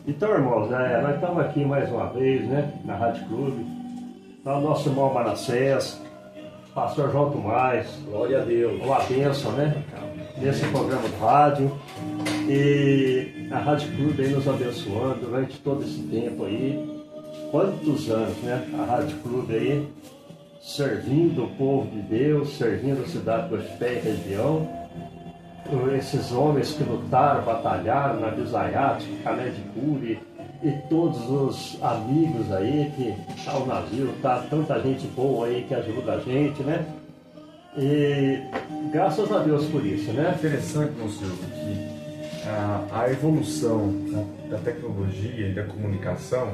Então, irmãos, nós estamos aqui mais uma vez, né, na Rádio Clube. Está o nosso irmão Manassés, pastor João Tomás. Glória a Deus. Uma bênção, né? Nesse programa de rádio. E a Rádio Clube aí nos abençoando durante todo esse tempo aí. Quantos anos, né? A Rádio Clube aí servindo o povo de Deus, servindo a cidade de Guaxupé e região. Esses homens que lutaram, batalharam na Bisaiate, Cané de Curi, e todos os amigos aí que tá o navio, tá tanta gente boa aí que ajuda a gente, né? E graças a Deus por isso, né? É interessante, meu senhor, que a evolução da tecnologia e da comunicação,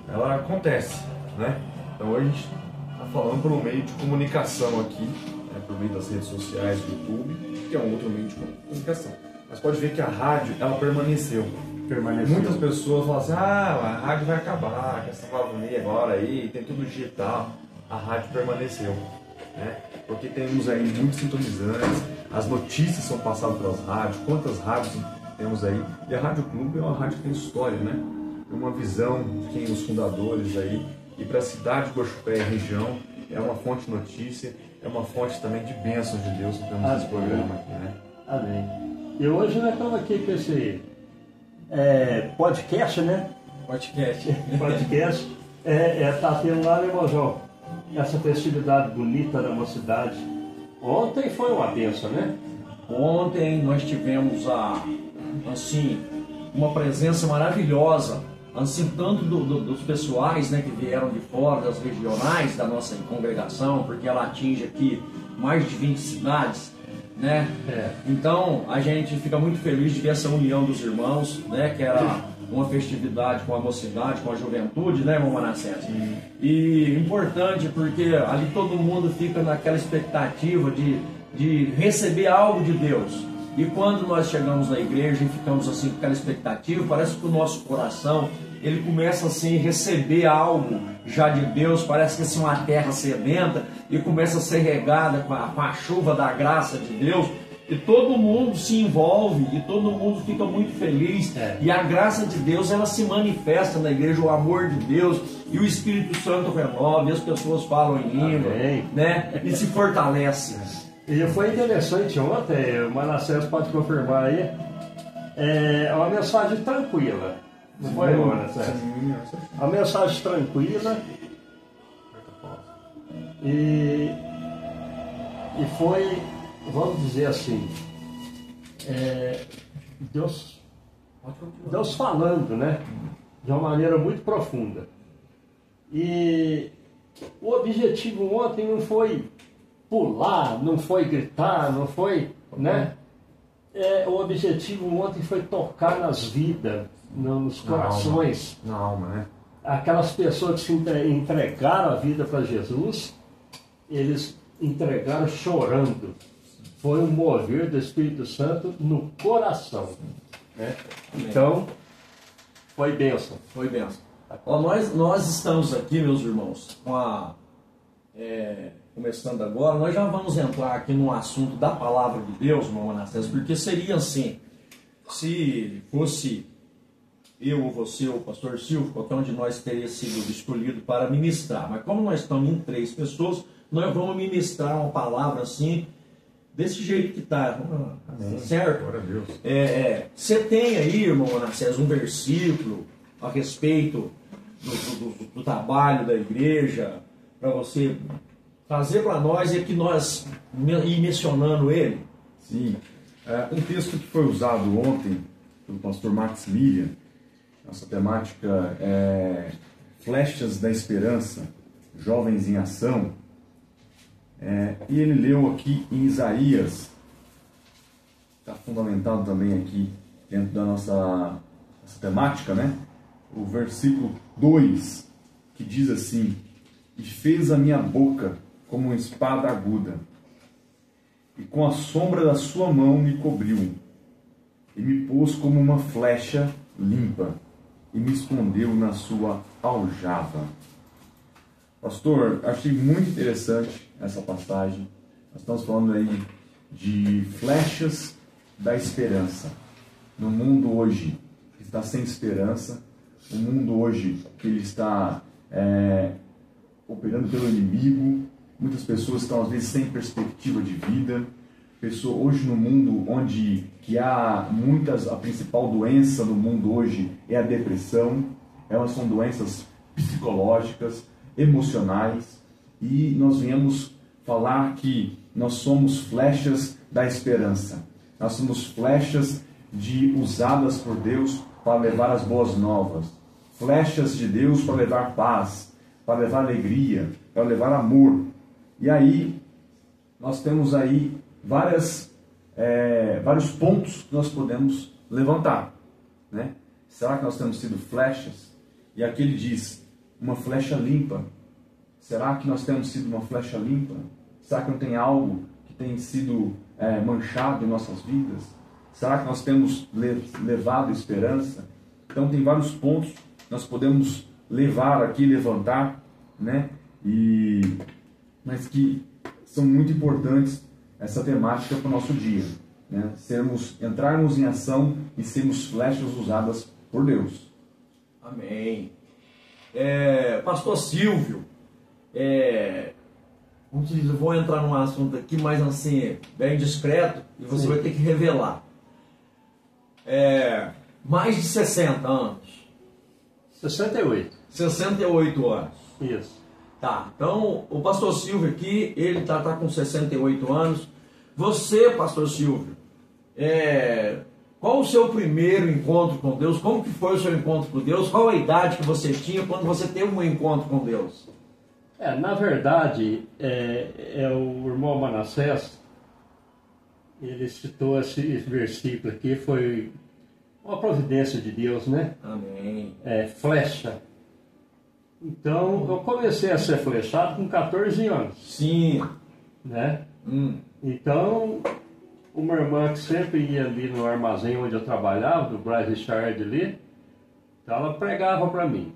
ela acontece, né? Então hoje a gente está falando por um meio de comunicação aqui, né, por meio das redes sociais, do YouTube, que é um outro meio de comunicação. Mas pode ver que a rádio, ela permaneceu. Muitas pessoas falam assim, a rádio vai acabar, com essa nova meia agora aí, tem tudo digital. A rádio permaneceu, né? Porque temos aí muitos sintonizantes, as notícias são passadas pelas rádios, quantas rádios temos aí. E a Rádio Clube é uma rádio que tem história, né? Tem uma visão de quem os fundadores aí. E para a cidade de Guaxupé e região, é uma fonte de notícia, é uma fonte também de bênçãos de Deus que temos nesse programa aqui, né? Amém. E hoje nós estamos aqui com esse podcast, né? Podcast. Tá tendo lá, né, irmão João? Essa festividade bonita da mocidade. Ontem foi uma bênção, né? Ontem nós tivemos uma presença maravilhosa, tanto dos pessoais, né, que vieram de fora, das regionais da nossa congregação, porque ela atinge aqui mais de 20 cidades, né? Então a gente fica muito feliz de ver essa união dos irmãos, né, que era uma festividade com a mocidade, com a juventude, né, irmão Manassés? E importante porque ali todo mundo fica naquela expectativa de receber algo de Deus. E quando nós chegamos na igreja e ficamos assim com aquela expectativa, parece que o nosso coração ele começa assim a receber algo já de Deus, parece que assim uma terra sedenta e começa a ser regada com a chuva da graça de Deus. E todo mundo se envolve e todo mundo fica muito feliz. E a graça de Deus ela se manifesta na igreja, o amor de Deus e o Espírito Santo renova, e as pessoas falam em língua, né? E se fortalece. E foi interessante ontem, o Manassés pode confirmar aí, uma mensagem tranquila. Não foi, Manassés? Uma mensagem tranquila. E foi, vamos dizer assim, Deus falando, né? De uma maneira muito profunda. E o objetivo ontem não foi pular, não foi gritar, não foi, né? O objetivo ontem foi tocar nas vidas, nos corações. Na alma, né? Aquelas pessoas que se entregaram a vida para Jesus, eles entregaram chorando. Foi um mover do Espírito Santo no coração, né? Então, foi bênção. Foi bênção. Nós estamos aqui, meus irmãos, começando agora, nós já vamos entrar aqui no assunto da palavra de Deus, irmão Manassés, porque seria assim, se fosse eu ou você, ou o pastor Silvio, qualquer um de nós teria sido escolhido para ministrar, mas como nós estamos em 3 pessoas, nós vamos ministrar uma palavra assim, desse jeito que está, certo? Glória a Deus. Você tem aí, irmão Manassés, um versículo a respeito do trabalho da igreja, para você trazer para nós e que nós ir mencionando ele? Sim. Um texto que foi usado ontem pelo pastor Max Lilian, nossa temática é Flechas da Esperança, Jovens em Ação, e ele leu aqui em Isaías, está fundamentado também aqui dentro da nossa temática, né? O versículo 2, que diz assim: e fez a minha boca como uma espada aguda, e com a sombra da sua mão me cobriu, e me pôs como uma flecha limpa, e me escondeu na sua aljava. Pastor, achei muito interessante essa passagem. Nós estamos falando aí de flechas da esperança. No mundo hoje, está sem esperança, o mundo hoje que ele está operando pelo inimigo, muitas pessoas estão às vezes sem perspectiva de vida, hoje no mundo onde que há a principal doença do mundo hoje é a depressão, elas são doenças psicológicas, emocionais, e nós viemos falar que nós somos flechas da esperança, nós somos flechas usadas por Deus para levar as boas novas, flechas de Deus para levar paz, para levar alegria, para levar amor. E aí nós temos aí vários pontos que nós podemos levantar, né? Será que nós temos sido flechas? E aqui ele diz, uma flecha limpa. Será que nós temos sido uma flecha limpa? Será que não tem algo que tem sido manchado em nossas vidas? Será que nós temos levado esperança? Então tem vários pontos que nós podemos levantar, né? Mas que são muito importantes essa temática para o nosso dia, né? Entrarmos em ação e sermos flechas usadas por Deus. Amém. Pastor Silvio, como se diz, eu vou entrar num assunto aqui, mas assim, bem discreto, e você vai ter que revelar. Mais de 60 anos. 68. 68 anos. Isso. Tá, então o pastor Silvio aqui, ele tá com 68 anos. Você, pastor Silvio, qual o seu primeiro encontro com Deus? Como que foi o seu encontro com Deus? Qual a idade que você tinha quando você teve um encontro com Deus? Na verdade, o irmão Manassés, ele citou esse versículo aqui, foi uma providência de Deus, né? Amém. Flecha. Então, eu comecei a ser flechado com 14 anos. Sim. Né? Então, uma irmã que sempre ia ali no armazém onde eu trabalhava, do Braz Richard ali, então ela pregava para mim.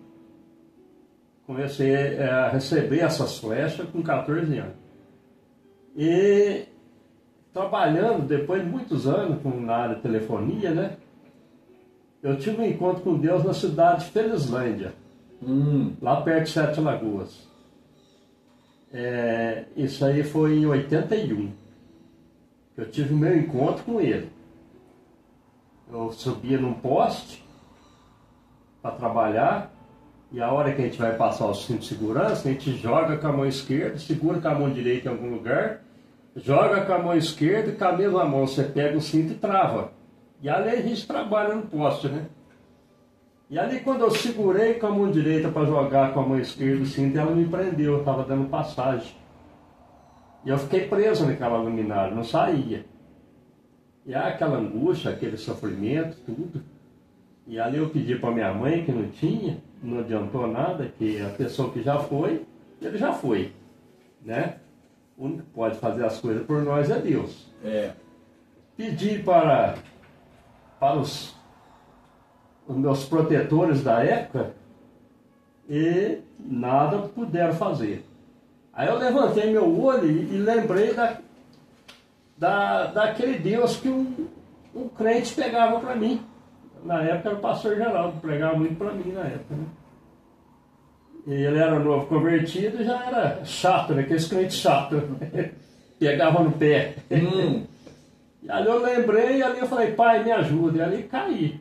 Comecei a receber essas flechas com 14 anos. E trabalhando, depois de muitos anos na área de telefonia, né? Eu tive um encontro com Deus na cidade de Felizlândia, lá perto de Sete Lagoas. Isso aí foi em 81. Eu tive o meu encontro com ele. Eu subia num poste para trabalhar, e a hora que a gente vai passar o cinto de segurança, a gente joga com a mão esquerda, segura com a mão direita em algum lugar, joga com a mão esquerda e com a mesma mão você pega o cinto e trava. E ali a gente trabalha no poste, né? E ali quando eu segurei com a mão direita para jogar com a mão esquerda o cinto, ela me prendeu, eu estava dando passagem. E eu fiquei preso naquela luminária, não saía. E aquela angústia, aquele sofrimento, tudo. E ali eu pedi para minha mãe, que não tinha, não adiantou nada, que a pessoa que já foi, ele já foi, né? O único que pode fazer as coisas por nós é Deus. Pedi para os meus protetores da época e nada puderam fazer. Aí eu levantei meu olho e lembrei daquele Deus que um crente pegava para mim. Na época era o pastor Geraldo, pregava muito para mim na época, né? E ele era novo convertido e já era chato, né? Aqueles crentes chatos. Pegava no pé. E ali eu lembrei, e ali eu falei, pai, me ajuda. E ali caí.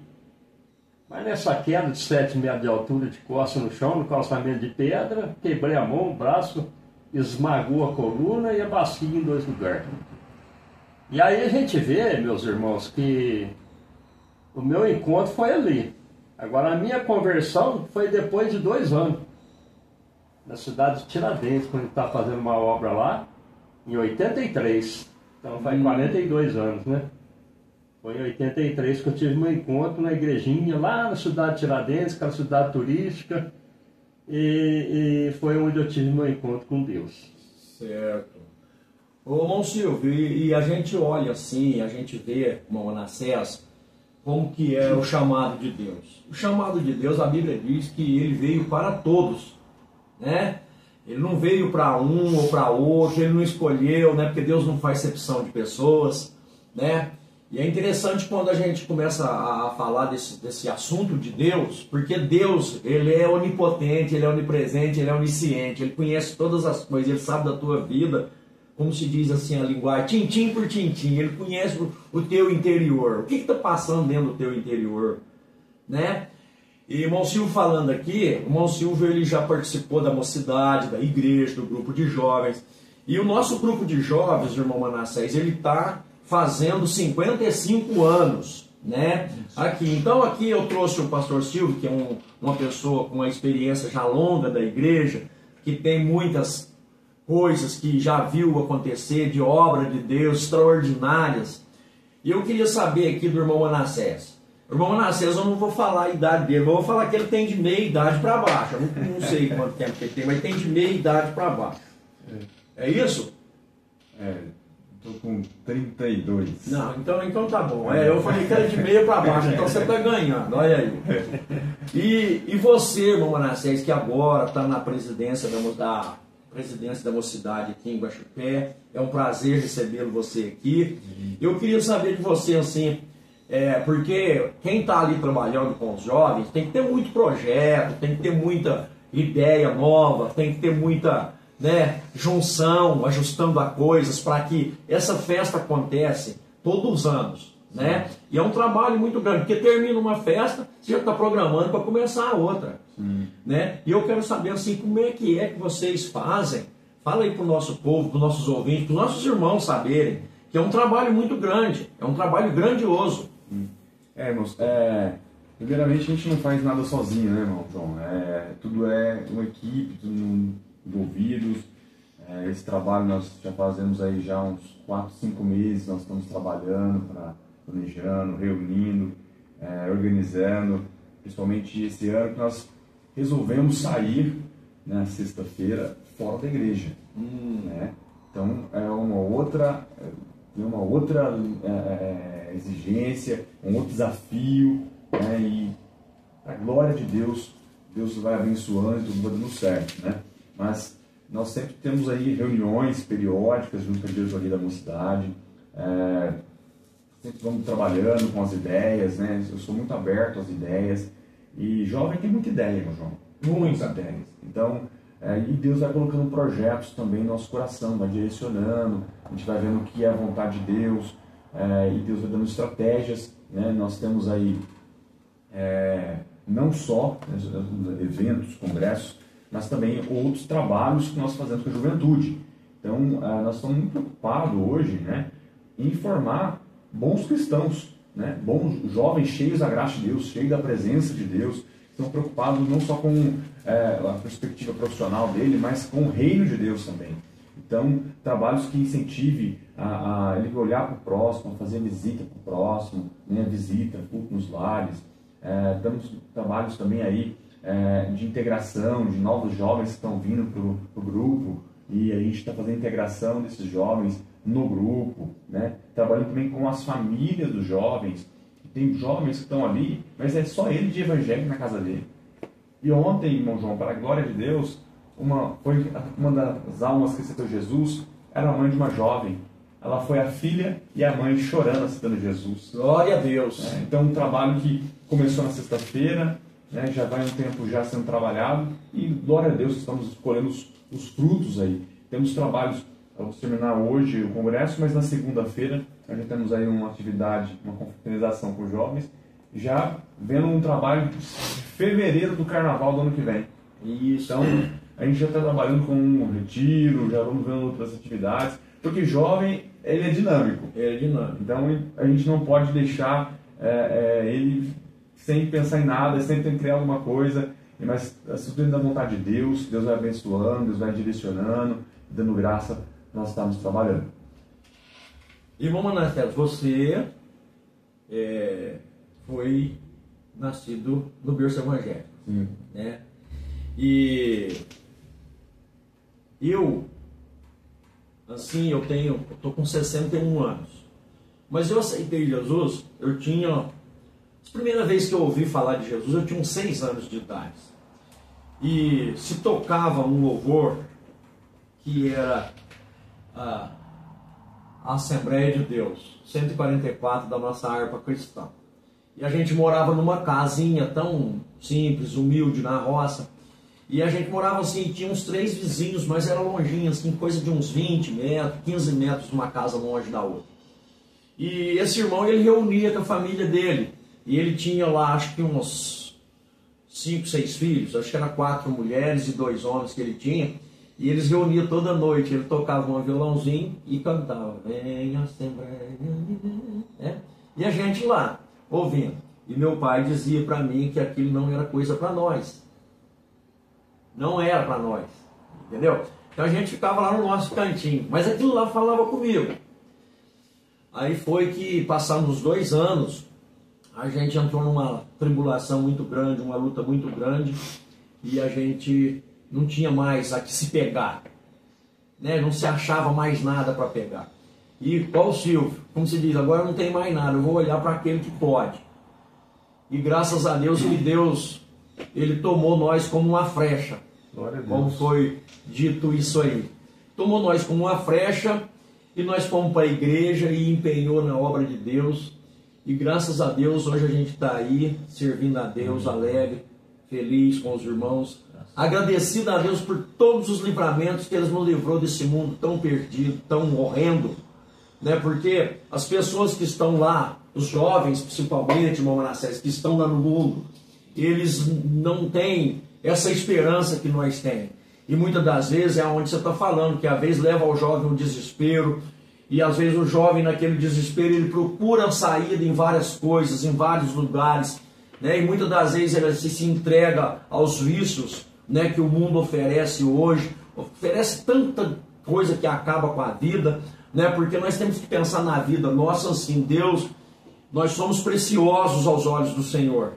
Mas nessa queda de 7 metros de altura, de costas no chão, no calçamento de pedra, quebrei a mão, o braço, esmagou a coluna e a bacia em 2 lugares. E aí a gente vê, meus irmãos, que o meu encontro foi ali. Agora a minha conversão foi depois de 2 anos. Na cidade de Tiradentes, quando ele está fazendo uma obra lá, em 83. Então faz 42 anos, né? Foi em 83 que eu tive meu encontro na igrejinha, lá na cidade de Tiradentes, aquela cidade turística. E foi onde eu tive meu encontro com Deus. Certo. Ô, irmão Silvio, e a gente olha assim, a gente vê, irmão Manassés, como que é o chamado de Deus. O chamado de Deus, a Bíblia diz que ele veio para todos, né? Ele não veio para um ou para outro, ele não escolheu, né? Porque Deus não faz acepção de pessoas, né? E é interessante quando a gente começa a falar desse assunto de Deus, porque Deus, Ele é onipotente, Ele é onipresente, Ele é onisciente, Ele conhece todas as coisas, Ele sabe da tua vida, como se diz assim a linguagem, tintim por tintim, Ele conhece o teu interior. O que está passando dentro do teu interior, né? E o irmão Silvio falando aqui, o irmão Silvio ele já participou da mocidade, da igreja, do grupo de jovens. E o nosso grupo de jovens, irmão Manassés, ele está fazendo 55 anos, né? Aqui. Então aqui eu trouxe o pastor Silvio, que é uma pessoa com uma experiência já longa da igreja, que tem muitas coisas que já viu acontecer de obra de Deus extraordinárias. E eu queria saber aqui do irmão Manassés. O irmão Manassés, eu não vou falar a idade dele, eu vou falar que ele tem de meia idade para baixo. Eu não sei quanto tempo que ele tem, mas tem de meia idade para baixo. É isso? Tô com 32. Não, então tá bom. Eu falei que era de meia para baixo, então você tá ganhando, olha aí. E você, irmão Manassés, que agora está na presidência da mocidade aqui em Guaxupé, é um prazer recebê-lo você aqui. Eu queria saber de você, assim, porque quem está ali trabalhando com os jovens tem que ter muito projeto, tem que ter muita ideia nova, tem que ter muita, né, junção, ajustando a coisas para que essa festa aconteça todos os anos, né? E é um trabalho muito grande, porque termina uma festa, você já está programando para começar a outra, né? E eu quero saber assim, como é que vocês fazem? Fala aí para o nosso povo, para os nossos ouvintes, para os nossos irmãos saberem que é um trabalho muito grande, é um trabalho grandioso. Irmãos, primeiramente a gente não faz nada sozinho, né, irmão João? Tudo é uma equipe, tudo envolvidos. Esse trabalho nós já fazemos aí já uns 4, 5 meses, nós estamos trabalhando, planejando, reunindo, organizando, principalmente esse ano que nós resolvemos sair na sexta-feira fora da igreja, né? Então é uma outra exigência, um outro desafio, né? E a glória de Deus vai abençoando e tudo vai dando certo, né? Mas nós sempre temos aí reuniões periódicas junto com a diretoria da mocidade, sempre vamos trabalhando com as ideias, né? Eu sou muito aberto às ideias, e jovem tem muita ideia, meu João, muitas ideias. Então, e Deus vai colocando projetos também no nosso coração, vai direcionando, a gente vai vendo o que é a vontade de Deus, e Deus vai dando estratégias, né? Nós temos aí não só eventos, congressos, mas também outros trabalhos que nós fazemos com a juventude. Então, nós estamos muito preocupados hoje, né, em formar bons cristãos, né, bons jovens cheios da graça de Deus, cheios da presença de Deus, estão preocupados não só com a perspectiva profissional dele, mas com o reino de Deus também. Então, trabalhos que incentive a ele olhar para o próximo, a fazer visita para o próximo, né, visita, culto nos lares. Temos trabalhos também aí de integração, de novos jovens que estão vindo para o grupo, e a gente está fazendo integração desses jovens no grupo, né? Trabalhando também com as famílias dos jovens. Tem jovens que estão ali, mas é só ele de evangelho na casa dele. E ontem, irmão João, para a glória de Deus, uma das almas que aceitou Jesus era a mãe de uma jovem. Ela foi a filha e a mãe chorando aceitando Jesus. Glória a Deus! Então, um trabalho que começou na sexta-feira, né, já vai um tempo já sendo trabalhado, e glória a Deus, estamos colhendo os frutos aí. Temos trabalhos, vamos terminar hoje o congresso, mas na segunda-feira nós já temos aí uma atividade, uma confraternização com os jovens, já vendo um trabalho de fevereiro do carnaval do ano que vem. Isso. Então, a gente já está trabalhando com um retiro, já vamos vendo outras atividades, porque jovem, ele é dinâmico. Então, a gente não pode deixar ele sem pensar em nada, sempre tem que criar alguma coisa, mas tudo da vontade de Deus, Deus vai abençoando, Deus vai direcionando, dando graça, nós estamos trabalhando. Irmão Manassés, você foi nascido no berço evangélico, né? E eu tô com 61 anos, mas eu aceitei Jesus, a primeira vez que eu ouvi falar de Jesus, eu tinha uns 6 anos de idade. E se tocava um louvor que era Assembleia de Deus, 144 da nossa harpa cristã. E a gente morava numa casinha tão simples, humilde, na roça. E a gente morava assim, tinha uns 3 vizinhos, mas era longinho, assim, coisa de uns 20 metros, 15 metros, uma casa longe da outra. E esse irmão, ele reunia com a família dele. E ele tinha lá, acho que uns 5, 6 filhos, acho que era 4 mulheres e 2 homens que ele tinha. E eles reuniam toda noite, ele tocava um violãozinho e cantava. Vem Assembleia, né? E a gente lá, ouvindo. E meu pai dizia para mim que aquilo não era coisa para nós. Não era para nós, entendeu? Então a gente ficava lá no nosso cantinho, mas aquilo lá falava comigo. Aí foi que, passados uns 2 anos, a gente entrou numa tribulação muito grande, uma luta muito grande, e a gente não tinha mais a que se pegar, né? Não se achava mais nada para pegar. E qual o Silvio? Como se diz, agora não tem mais nada, eu vou olhar para aquele que pode. E graças a Deus, ele tomou nós como uma flecha, como foi dito isso aí. Tomou nós como uma flecha e nós fomos para a igreja e empenhou na obra de Deus. E graças a Deus, hoje a gente está aí, servindo a Deus, alegre, feliz com os irmãos, agradecido a Deus por todos os livramentos que Ele nos livrou desse mundo tão perdido, tão horrendo, né? Porque as pessoas que estão lá, os jovens principalmente, irmão Manassés, que estão lá no mundo, eles não têm essa esperança que nós temos. E muitas das vezes é onde você está falando, que às vezes leva ao jovem um desespero, e às vezes o jovem naquele desespero, ele procura saída em várias coisas, em vários lugares, né? E muitas das vezes ele se entrega aos vícios, né, que o mundo oferece hoje, oferece tanta coisa que acaba com a vida, né? Porque nós temos que pensar na vida nossa assim, Deus, nós somos preciosos aos olhos do Senhor.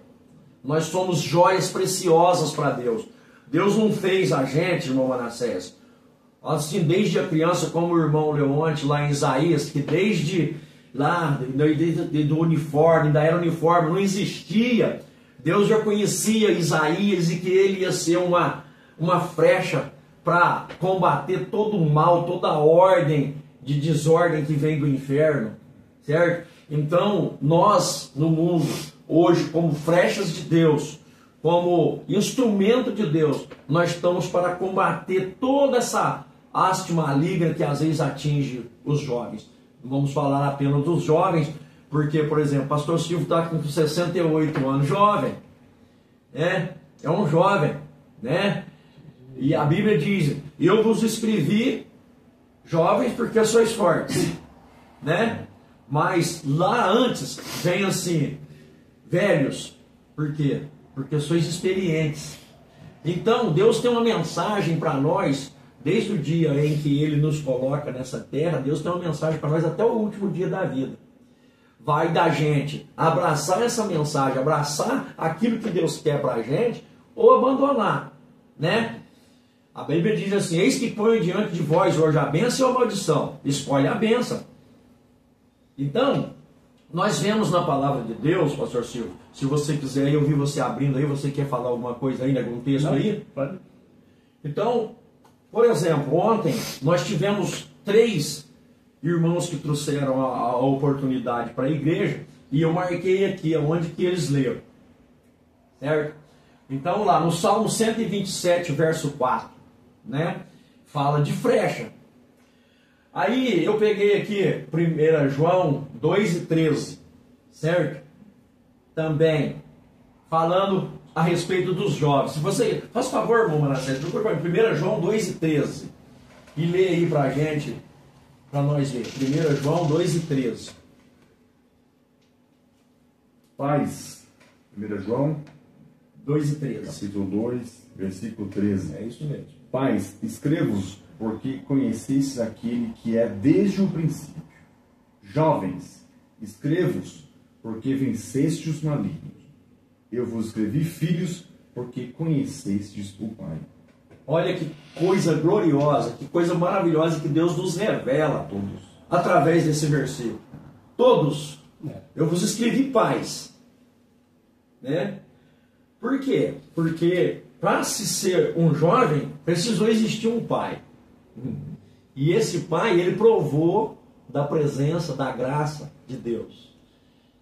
Nós somos joias preciosas para Deus. Deus não fez a gente, irmão Manassés, assim, desde a criança, como o irmão Leonte, lá em Isaías, que desde lá, do uniforme, da era uniforme, não existia. Deus já conhecia Isaías e que ele ia ser uma flecha para combater todo o mal, toda a ordem de desordem que vem do inferno, certo? Então, nós, no mundo, hoje, como flechas de Deus, como instrumento de Deus, nós estamos para combater toda essa haste maligna que às vezes atinge os jovens. Não vamos falar apenas dos jovens, porque, por exemplo, o pastor Silvio está com 68 anos, jovem, né? É um jovem, né? E a Bíblia diz, eu vos escrevi, jovens, porque sois fortes, né? Mas lá antes, vem assim, velhos, por quê? Porque sois experientes. Então, Deus tem uma mensagem para nós, desde o dia em que Ele nos coloca nessa terra, Deus tem uma mensagem para nós até o último dia da vida. Vai da gente abraçar essa mensagem, abraçar aquilo que Deus quer para a gente, ou abandonar, né? A Bíblia diz assim, eis que ponho diante de vós hoje a bênção ou a maldição. Escolhe a bênção. Então, nós vemos na palavra de Deus, pastor Silvio, se você quiser, eu vi você abrindo aí, você quer falar alguma coisa aí, algum texto Não, aí? pode. Então, por exemplo, ontem nós tivemos 3 irmãos que trouxeram a oportunidade para a igreja, e eu marquei aqui onde que eles leram, certo? Então lá no Salmo 127, verso 4, né, fala de flecha. Aí eu peguei aqui 1 João 2:13, certo? Também falando a respeito dos jovens. Se você, faz favor, irmão Manassés, procura para mim, 1 João 2:13, e lê aí para a gente, para nós ver. 1 João 2:13. Pais, 1 João 2:13. capítulo 2, versículo 13. É isso mesmo. Pais, escrevo-vos porque conhecestes aquele que é desde o princípio. Jovens, escrevo-vos porque vencestes os malignos. Eu vos escrevi, filhos, porque conhecestes o Pai. Olha que coisa gloriosa, que coisa maravilhosa que Deus nos revela a todos, através desse versículo. Todos. Eu vos escrevi pais. Né? Por quê? Porque para se ser um jovem, precisou existir um pai. E esse pai, ele provou da presença, da graça de Deus.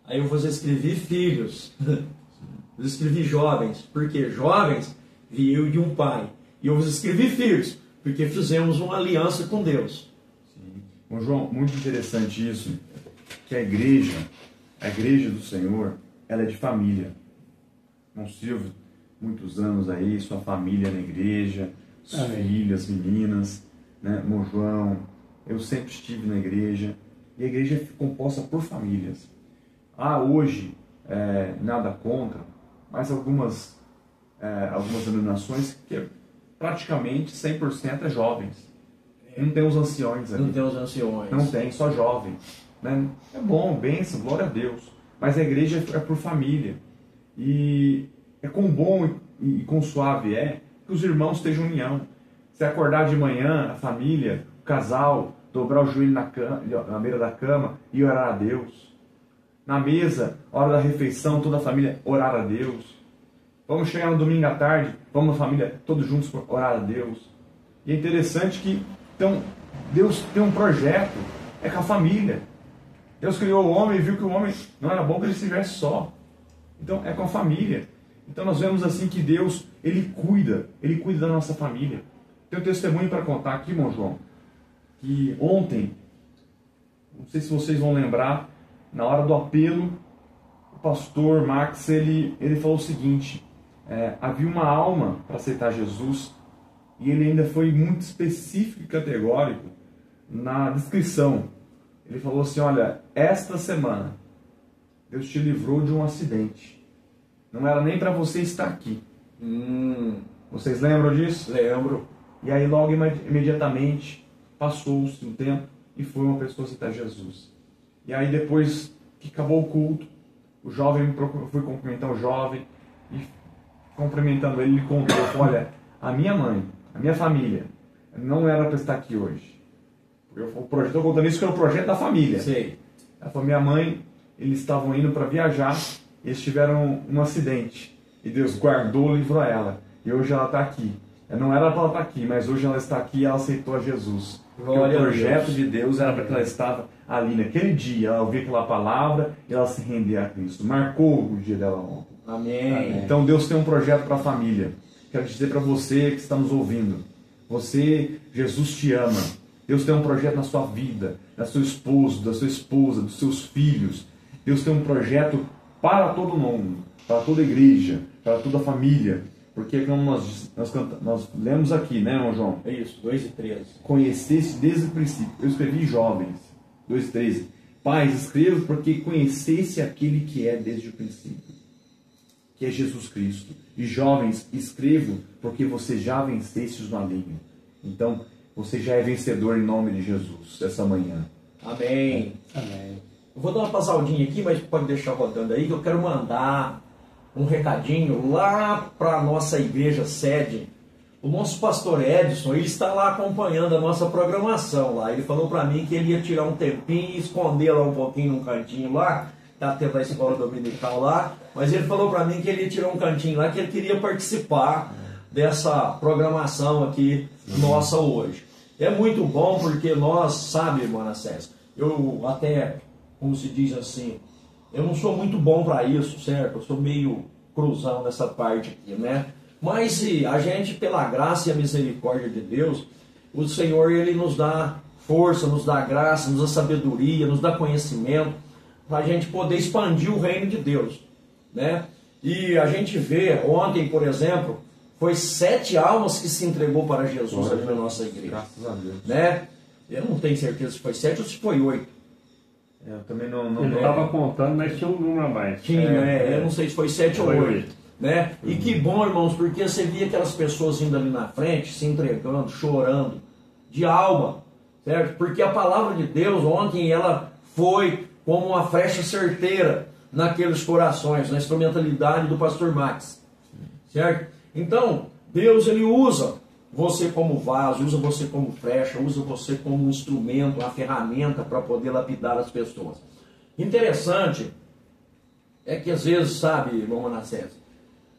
Aí eu escrevi filhos, eu escrevi jovens, porque jovens veio de um pai. E eu escrevi filhos, porque fizemos uma aliança com Deus. Sim. Bom, João, muito interessante isso, que a igreja do Senhor, ela é de família. Não Silvio, muitos anos aí, sua família na igreja, suas filhas, meninas, né? Bom João, eu sempre estive na igreja, e a igreja é composta por famílias. Hoje, nada contra, mas algumas denominações que praticamente 100% é jovens. Não tem os anciões ali. Não tem os anciões. Não tem, só jovens. Né? É bom, bênção, glória a Deus. Mas a igreja é por família. E é quão bom e quão suave é que os irmãos estejam em união. Se acordar de manhã, a família, o casal, dobrar o joelho na beira da cama e orar a Deus. Na mesa, hora da refeição, toda a família orar a Deus. Vamos chegar no domingo à tarde, vamos a família todos juntos orar a Deus. E é interessante que então, Deus tem um projeto, é com a família. Deus criou o homem e viu que o homem não era bom que ele estivesse só. Então é com a família. Então nós vemos assim que Deus, Ele cuida da nossa família. Tem um testemunho para contar aqui, irmão João, que ontem, não sei se vocês vão lembrar, na hora do apelo, o pastor Max, ele falou o seguinte, havia uma alma para aceitar Jesus, e ele ainda foi muito específico e categórico na descrição. Ele falou assim, olha, esta semana Deus te livrou de um acidente. Não era nem para você estar aqui. Vocês lembram disso? Lembro. E aí logo imediatamente passou-se um tempo e foi uma pessoa aceitar Jesus. E aí depois que acabou o culto, o jovem foi cumprimentar o jovem e cumprimentando ele contou, olha, a minha mãe, a minha família não era para estar aqui hoje. Estou contando isso que é o projeto da família. Sei. Ela falou, minha mãe, eles estavam indo para viajar, eles tiveram um acidente e Deus guardou e livrou ela. E hoje ela está aqui. Não era para ela estar aqui, mas hoje ela está aqui e ela aceitou a Jesus. Porque o projeto de Deus era para que ela estava ali naquele dia, ela ouvia aquela palavra e ela se rendia a Cristo. Marcou o dia dela ontem. Amém. Então Deus tem um projeto para a família. Quero dizer para você que está nos ouvindo, você, Jesus te ama. Deus tem um projeto na sua vida, da sua esposa, dos seus filhos. Deus tem um projeto para todo mundo, para toda a igreja, para toda a família. Porque como nós lemos aqui, né, irmão João? É isso, 2 e 13. Conhecesse desde o princípio. Eu escrevi jovens, 2 e 13. Pais, escrevo porque conhecesse aquele que é desde o princípio, que é Jesus Cristo. E jovens, escrevo porque você já venceste os malignos. Então, você já é vencedor em nome de Jesus, essa manhã. Amém. Amém. Eu vou dar uma passadinha aqui, mas pode deixar rodando aí, que eu quero mandar um recadinho lá para a nossa igreja sede. O nosso pastor Edson, ele está lá acompanhando a nossa programação lá. Ele falou para mim que ele ia tirar um tempinho e esconder lá um pouquinho num cantinho lá. Está tendo a escola dominical lá. Mas ele falou para mim que ele ia tirar um cantinho lá, que ele queria participar dessa programação aqui nossa hoje. É muito bom porque nós, sabe, Manassés, eu até, como se diz assim, eu não sou muito bom para isso, certo? Eu sou meio cruzão nessa parte aqui, né? Mas a gente, pela graça e a misericórdia de Deus, o Senhor, Ele nos dá força, nos dá graça, nos dá sabedoria, nos dá conhecimento, para a gente poder expandir o reino de Deus, né? E a gente vê, ontem, por exemplo, foi 7 almas que se entregou para Jesus ali na nossa igreja. Graças a Deus. Né? Eu não tenho certeza se foi 7 ou se foi 8. Eu também não Ele estava contando, mas tinha um número a mais. Tinha, eu não sei se foi 7 ou Foi 8. Né? E que bom, irmãos, porque você via aquelas pessoas indo ali na frente, se entregando, chorando, de alma, certo? Porque a palavra de Deus ontem, ela foi como uma flecha certeira naqueles corações, na instrumentalidade do pastor Max, certo? Então, Deus, Ele usa você como vaso, usa você como flecha, usa você como um instrumento, uma ferramenta para poder lapidar as pessoas. Interessante é que às vezes, sabe, irmão Manassés,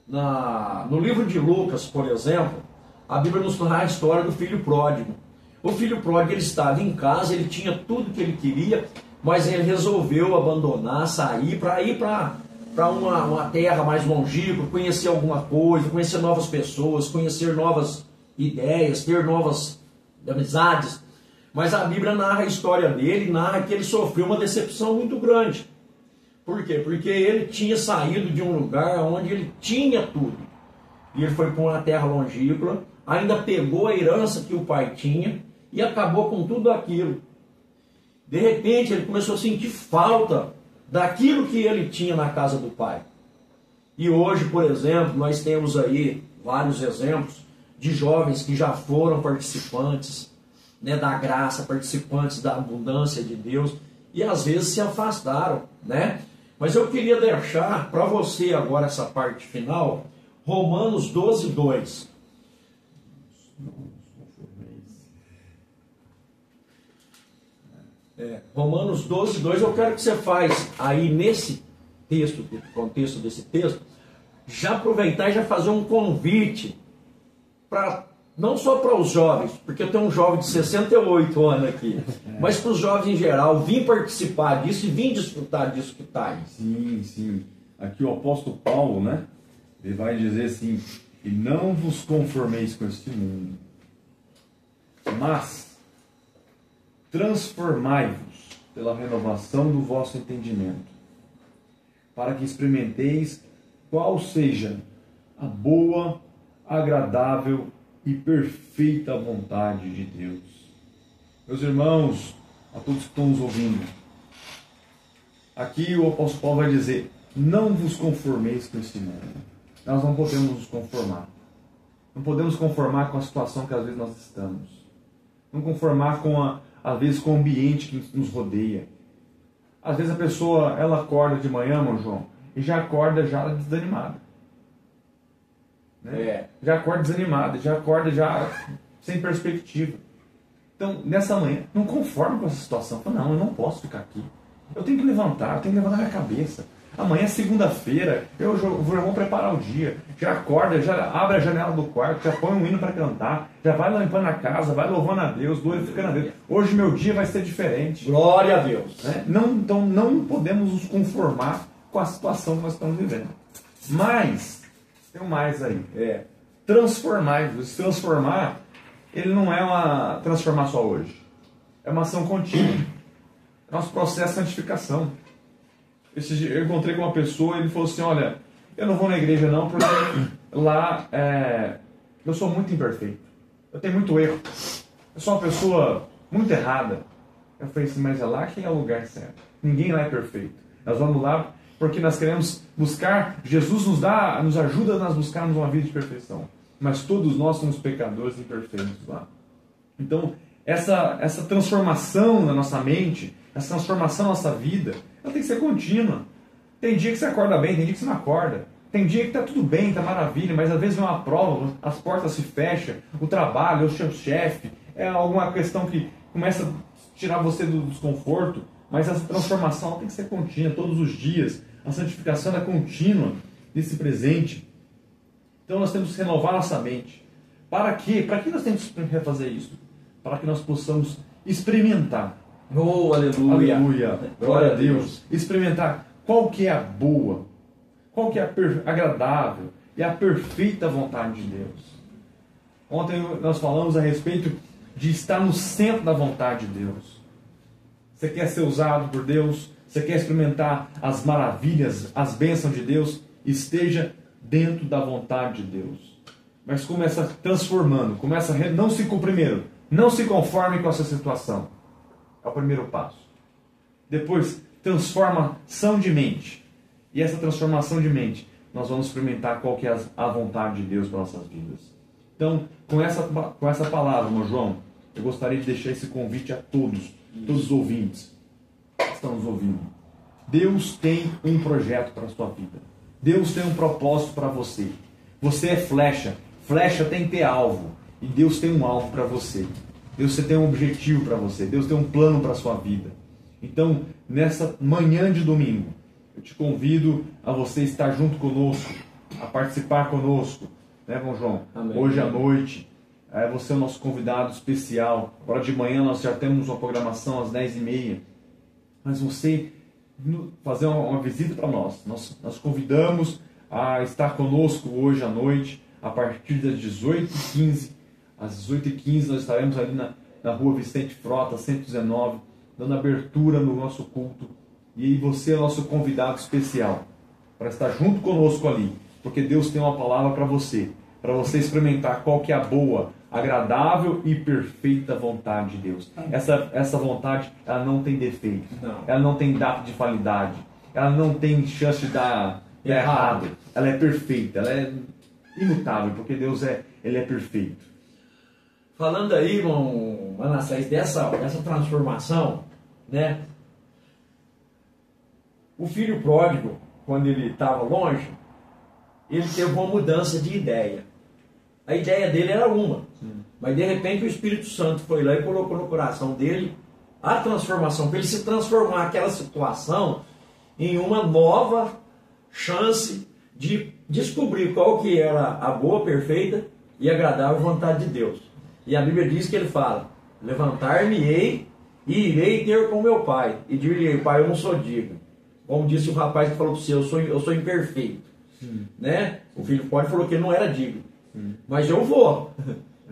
no livro de Lucas, por exemplo, a Bíblia nos traz a história do filho pródigo. O filho pródigo, ele estava em casa, ele tinha tudo que ele queria, mas ele resolveu abandonar, sair para ir para uma terra mais longínqua, conhecer alguma coisa, conhecer novas pessoas, conhecer novas ideias, ter novas amizades. Mas a Bíblia narra a história dele, narra que ele sofreu uma decepção muito grande. Por quê? Porque ele tinha saído de um lugar onde ele tinha tudo. E ele foi para uma terra longínqua, ainda pegou a herança que o pai tinha e acabou com tudo aquilo. De repente ele começou a sentir falta daquilo que ele tinha na casa do pai. E hoje, por exemplo, nós temos aí vários exemplos de jovens que já foram participantes, né, da graça, participantes da abundância de Deus, e às vezes se afastaram, né? Mas eu queria deixar para você agora essa parte final, Romanos 12, 2. Romanos 12, 2, eu quero que você faz aí nesse texto, no contexto desse texto, já aproveitar e já fazer um convite, não só para os jovens, porque eu tenho um jovem de 68 anos aqui, mas para os jovens em geral, vim participar disso e vim desfrutar disso que está aí. Sim, sim. Aqui o apóstolo Paulo, né? Ele vai dizer assim, e não vos conformeis com este mundo, mas transformai-vos pela renovação do vosso entendimento, para que experimenteis qual seja a boa, agradável e perfeita vontade de Deus. Meus irmãos, a todos que estão nos ouvindo, aqui o apóstolo Paulo vai dizer, não vos conformeis com este mundo. Nós não podemos nos conformar. Não podemos conformar com a situação que às vezes nós estamos. Não conformar às vezes com o ambiente que nos rodeia. Às vezes a pessoa, ela acorda de manhã, meu João, e já acorda já desanimada. Né? Já acorda desanimada, já acorda já sem perspectiva. Então, nessa manhã, não conforme com essa situação. Fala, não, eu não posso ficar aqui. Eu tenho que levantar, eu tenho que levantar minha cabeça. Amanhã é segunda-feira, eu já vou preparar o dia. Já acorda, já abre a janela do quarto, já põe um hino para cantar, já vai limpando a casa, vai louvando a Deus, glorificando a Deus. Hoje meu dia vai ser diferente. Glória a Deus. Né? Então não podemos nos conformar com a situação que nós estamos vivendo. Mas, tem um mais aí. Transformar-vos. Transformar, ele não é uma transformar só hoje. É uma ação contínua. É nosso processo de santificação. Eu encontrei com uma pessoa e ele falou assim, olha, eu não vou na igreja não, porque lá eu sou muito imperfeito. Eu tenho muito erro. Eu sou uma pessoa muito errada. Eu falei assim, mas é lá que é o lugar certo. Ninguém lá é perfeito. Nós vamos lá porque nós queremos buscar, Jesus nos ajuda a nós buscarmos uma vida de perfeição. Mas todos nós somos pecadores imperfeitos lá. Então, essa transformação na nossa mente, essa transformação na nossa vida, ela tem que ser contínua. Tem dia que você acorda bem, tem dia que você não acorda. Tem dia que está tudo bem, está maravilha, mas às vezes vem uma prova, as portas se fecham, o trabalho, o seu chefe, é alguma questão que começa a tirar você do desconforto, mas essa transformação tem que ser contínua, todos os dias. A santificação é contínua nesse presente. Então nós temos que renovar nossa mente. Para quê? Para que nós temos que fazer isso? Para que nós possamos experimentar. Oh, aleluia. Aleluia. Glória a Deus. Experimentar qual que é a boa, qual que é a agradável e a perfeita vontade de Deus. Ontem nós falamos a respeito de estar no centro da vontade de Deus. Você quer ser usado por Deus? Você quer experimentar as maravilhas, as bênçãos de Deus? Esteja dentro da vontade de Deus. Mas começa transformando, não se conforme com essa situação. É o primeiro passo. Depois, transformação de mente. E essa transformação de mente, nós vamos experimentar qual que é a vontade de Deus para nossas vidas. Então, com essa palavra, meu João, eu gostaria de deixar esse convite a todos os ouvintes que estão nos ouvindo. Deus tem um projeto para a sua vida. Deus tem um propósito para você. Você é flecha. Flecha tem que ter alvo. E Deus tem um alvo para você. Deus tem um objetivo para você. Deus tem um plano para a sua vida. Então, nessa manhã de domingo, eu te convido a você estar junto conosco, a participar conosco, né, João? Amém. Hoje à noite. você é o nosso convidado especial. Agora de manhã nós já temos uma programação às 10h30. Mas você fazer uma visita para nós. Nós convidamos a estar conosco hoje à noite, a partir das 18h15. Às 18h15 nós estaremos ali na rua Vicente Frota, 119, dando abertura no nosso culto. E você é o nosso convidado especial para estar junto conosco ali, porque Deus tem uma palavra para você experimentar qual que é a boa, agradável e perfeita vontade de Deus. Essa vontade, ela não tem defeito, ela não tem data de validade, ela não tem chance de dar errado, ela é perfeita, ela é imutável, porque Deus ele é perfeito. Falando aí, irmão Manassés, dessa transformação, né? O filho pródigo, quando ele estava longe, ele teve uma mudança de ideia. A ideia dele era uma, mas de repente o Espírito Santo foi lá e colocou no coração dele a transformação, para ele se transformar aquela situação em uma nova chance de descobrir qual que era a boa, perfeita e agradável vontade de Deus. E a Bíblia diz que ele fala: levantar-me-ei e irei ter com meu pai, e dir-lhe: pai, eu não sou digno. Como disse o rapaz que falou para você, eu sou imperfeito. Né? O filho pródigo falou que ele não era digno. Mas eu vou.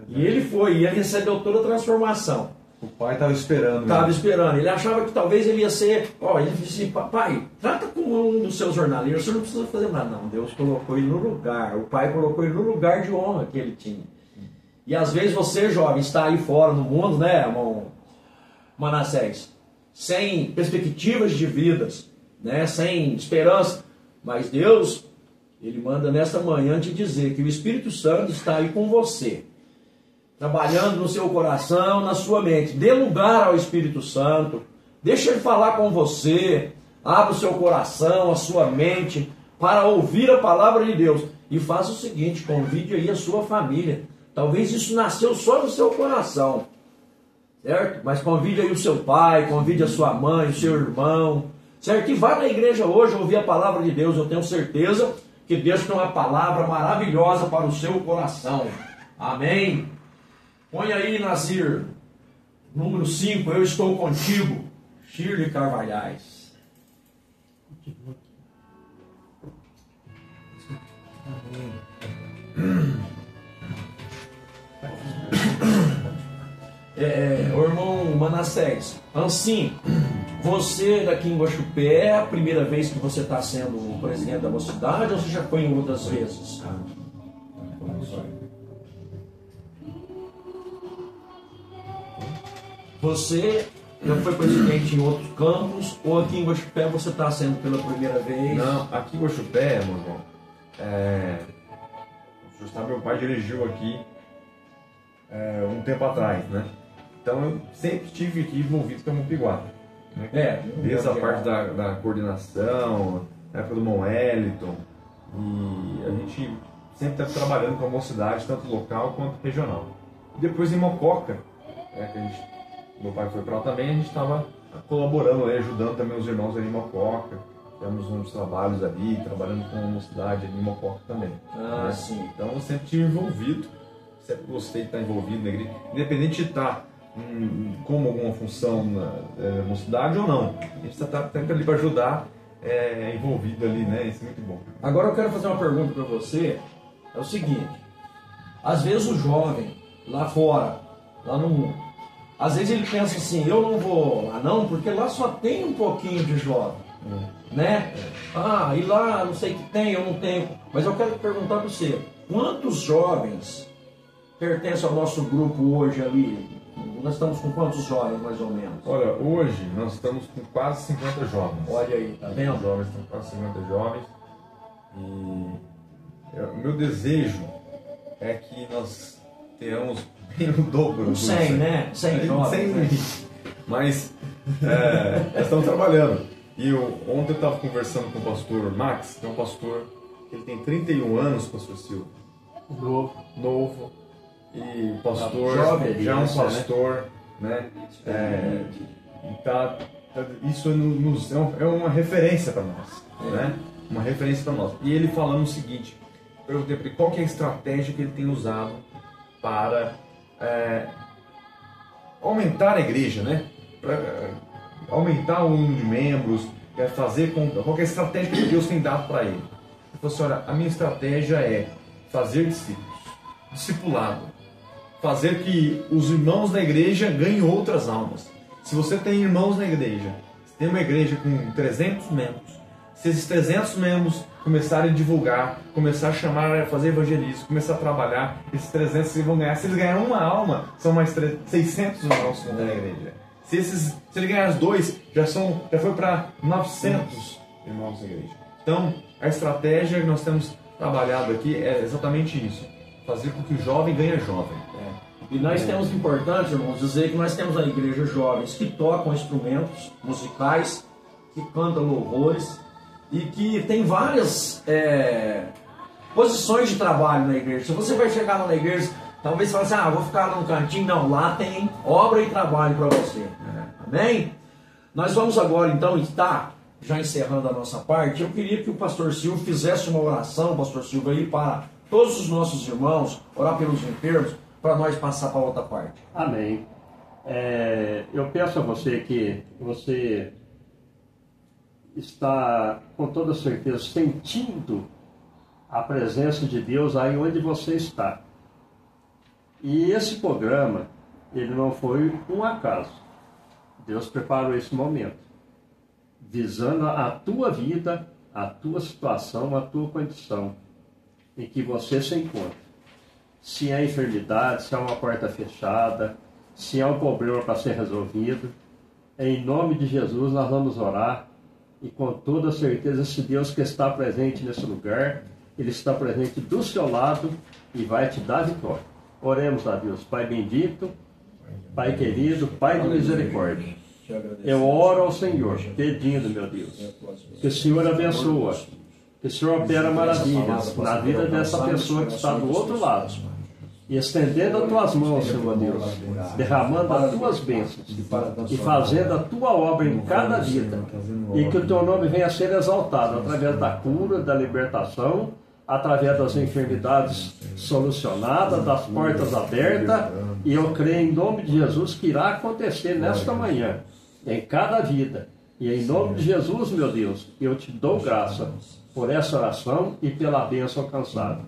E ele foi, e ele recebeu toda a transformação. O pai estava esperando. Estava esperando. Ele achava que talvez ele ia ser... ele disse assim: pai, trata como um dos seus jornaleiros, você não precisa fazer nada. Não, Deus colocou ele no lugar. O pai colocou ele no lugar de honra que ele tinha. E às vezes você, jovem, está aí fora no mundo, né, irmão Manassés, sem perspectivas de vidas, né, sem esperança. Mas Deus, ele manda nesta manhã te dizer que o Espírito Santo está aí com você, trabalhando no seu coração, na sua mente. Dê lugar ao Espírito Santo, deixa ele falar com você, abra o seu coração, a sua mente, para ouvir a palavra de Deus. E faça o seguinte: convide aí a sua família. Talvez isso nasceu só no seu coração, certo? Mas convide aí o seu pai, convide a sua mãe, o seu irmão, certo? E vá na igreja hoje ouvir a palavra de Deus. Eu tenho certeza que Deus tem uma palavra maravilhosa para o seu coração. Amém? Põe aí, Nazir, número 5, eu estou contigo, Shirley Carvalhais. O irmão Manassés, assim, você daqui em Guaxupé, é a primeira vez que você está sendo o presidente da mocidade, ou você já foi em outras vezes? Você já foi presidente em outros campos, ou aqui em Guaxupé você está sendo pela primeira vez? Não, aqui em Guaxupé, meu irmão, meu pai dirigiu aqui um tempo atrás, né? Então eu sempre estive aqui envolvido com a Mopiguá, né? Desde a parte da coordenação, na época do irmão Wellington, e a gente sempre está trabalhando com a mocidade, tanto local quanto regional. E depois em Mococa, que meu pai foi para lá também, a gente estava colaborando, ajudando também os irmãos ali em Mococa. Temos uns trabalhos ali, trabalhando com a mocidade ali em Mococa também. Ah, sim. Então eu sempre estive envolvido, sempre gostei de estar envolvido na igreja, independente de estar como alguma função na mocidade ou não. A gente está sempre ali para ajudar, envolvido ali, né? Isso é muito bom. Agora eu quero fazer uma pergunta para você. É o seguinte: às vezes o jovem lá fora, lá no mundo, às vezes ele pensa assim: eu não vou lá não, porque lá só tem um pouquinho de jovem, né? E lá não sei o que tem, eu não tenho. Mas eu quero perguntar para você: quantos jovens pertencem ao nosso grupo hoje ali? Nós estamos com quantos jovens, mais ou menos? Olha, hoje nós estamos com quase 50 jovens. Olha aí, tá vendo? Jovens, estamos quase 50 jovens. E o meu desejo é que nós tenhamos bem o dobro. Um 100, né? 100 jovens. 100 limite. Mas nós estamos trabalhando. E ontem eu estava conversando com o pastor Max, que é um pastor que ele tem 31 anos, pastor Silvio. Novo. E o pastor já é um pastor, né? Isso é uma referência para nós, né? Uma referência para nós. E ele falando o seguinte: perguntei para ele qual que é a estratégia que ele tem usado para aumentar a igreja, né? Para aumentar o número de membros, fazer qual é a estratégia que Deus tem dado para ele. Ele falou assim, olha, a minha estratégia é fazer discípulos, discipulado, fazer que os irmãos da igreja ganhem outras almas. Se você tem irmãos na igreja, se tem uma igreja com 300 membros, se esses 300 membros começarem a divulgar, começar a chamar, a fazer evangelismo, começar a trabalhar, esses 300 vocês vão ganhar. Se eles ganharem uma alma, são mais 600 irmãos que estão na igreja. Se ele ganhar as 2, já foi para 900 irmãos na igreja. Então, a estratégia que nós temos trabalhado aqui é exatamente isso. Fazer com que o jovem ganhe jovem. E nós temos importante, irmãos, dizer que nós temos na igreja jovens que tocam instrumentos musicais, que cantam louvores e que tem várias posições de trabalho na igreja. Se você vai chegar lá na igreja, talvez você fale assim, vou ficar lá no cantinho. Não, lá tem obra e trabalho para você. Amém? Nós vamos agora então estar já encerrando a nossa parte. Eu queria que o pastor Silvio fizesse uma oração, pastor Silvio, aí para todos os nossos irmãos, orar pelos enfermos, para nós passar para outra parte. Amém. Eu peço a você que você está com toda certeza sentindo a presença de Deus aí onde você está. E esse programa, ele não foi um acaso. Deus preparou esse momento, visando a tua vida, a tua situação, a tua condição em que você se encontra. Se há enfermidade, se há uma porta fechada, se há um problema para ser resolvido, em nome de Jesus nós vamos orar e com toda certeza esse Deus que está presente nesse lugar, Ele está presente do seu lado e vai te dar vitória. Oremos a Deus. Pai bendito, Pai querido, Pai de misericórdia, eu oro ao Senhor pedindo, meu Deus, que o Senhor abençoa, que o Senhor opera maravilhas na vida dessa pessoa que está do outro lado, e estendendo as tuas mãos, Senhor Deus, derramando as tuas bênçãos e fazendo a tua obra em cada vida, e que o teu nome venha a ser exaltado através da cura, da libertação, através das enfermidades solucionadas, das portas abertas, e eu creio em nome de Jesus que irá acontecer nesta manhã, em cada vida. E em nome de Jesus, meu Deus, eu te dou graça por essa oração e pela bênção alcançada.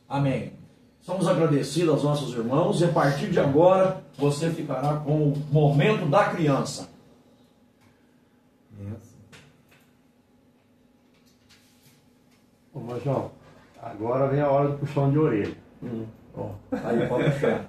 Amém. Somos agradecidos aos nossos irmãos e a partir de agora você ficará com o momento da criança. Ô, João, agora vem a hora do puxão de orelha. Aí pode puxar.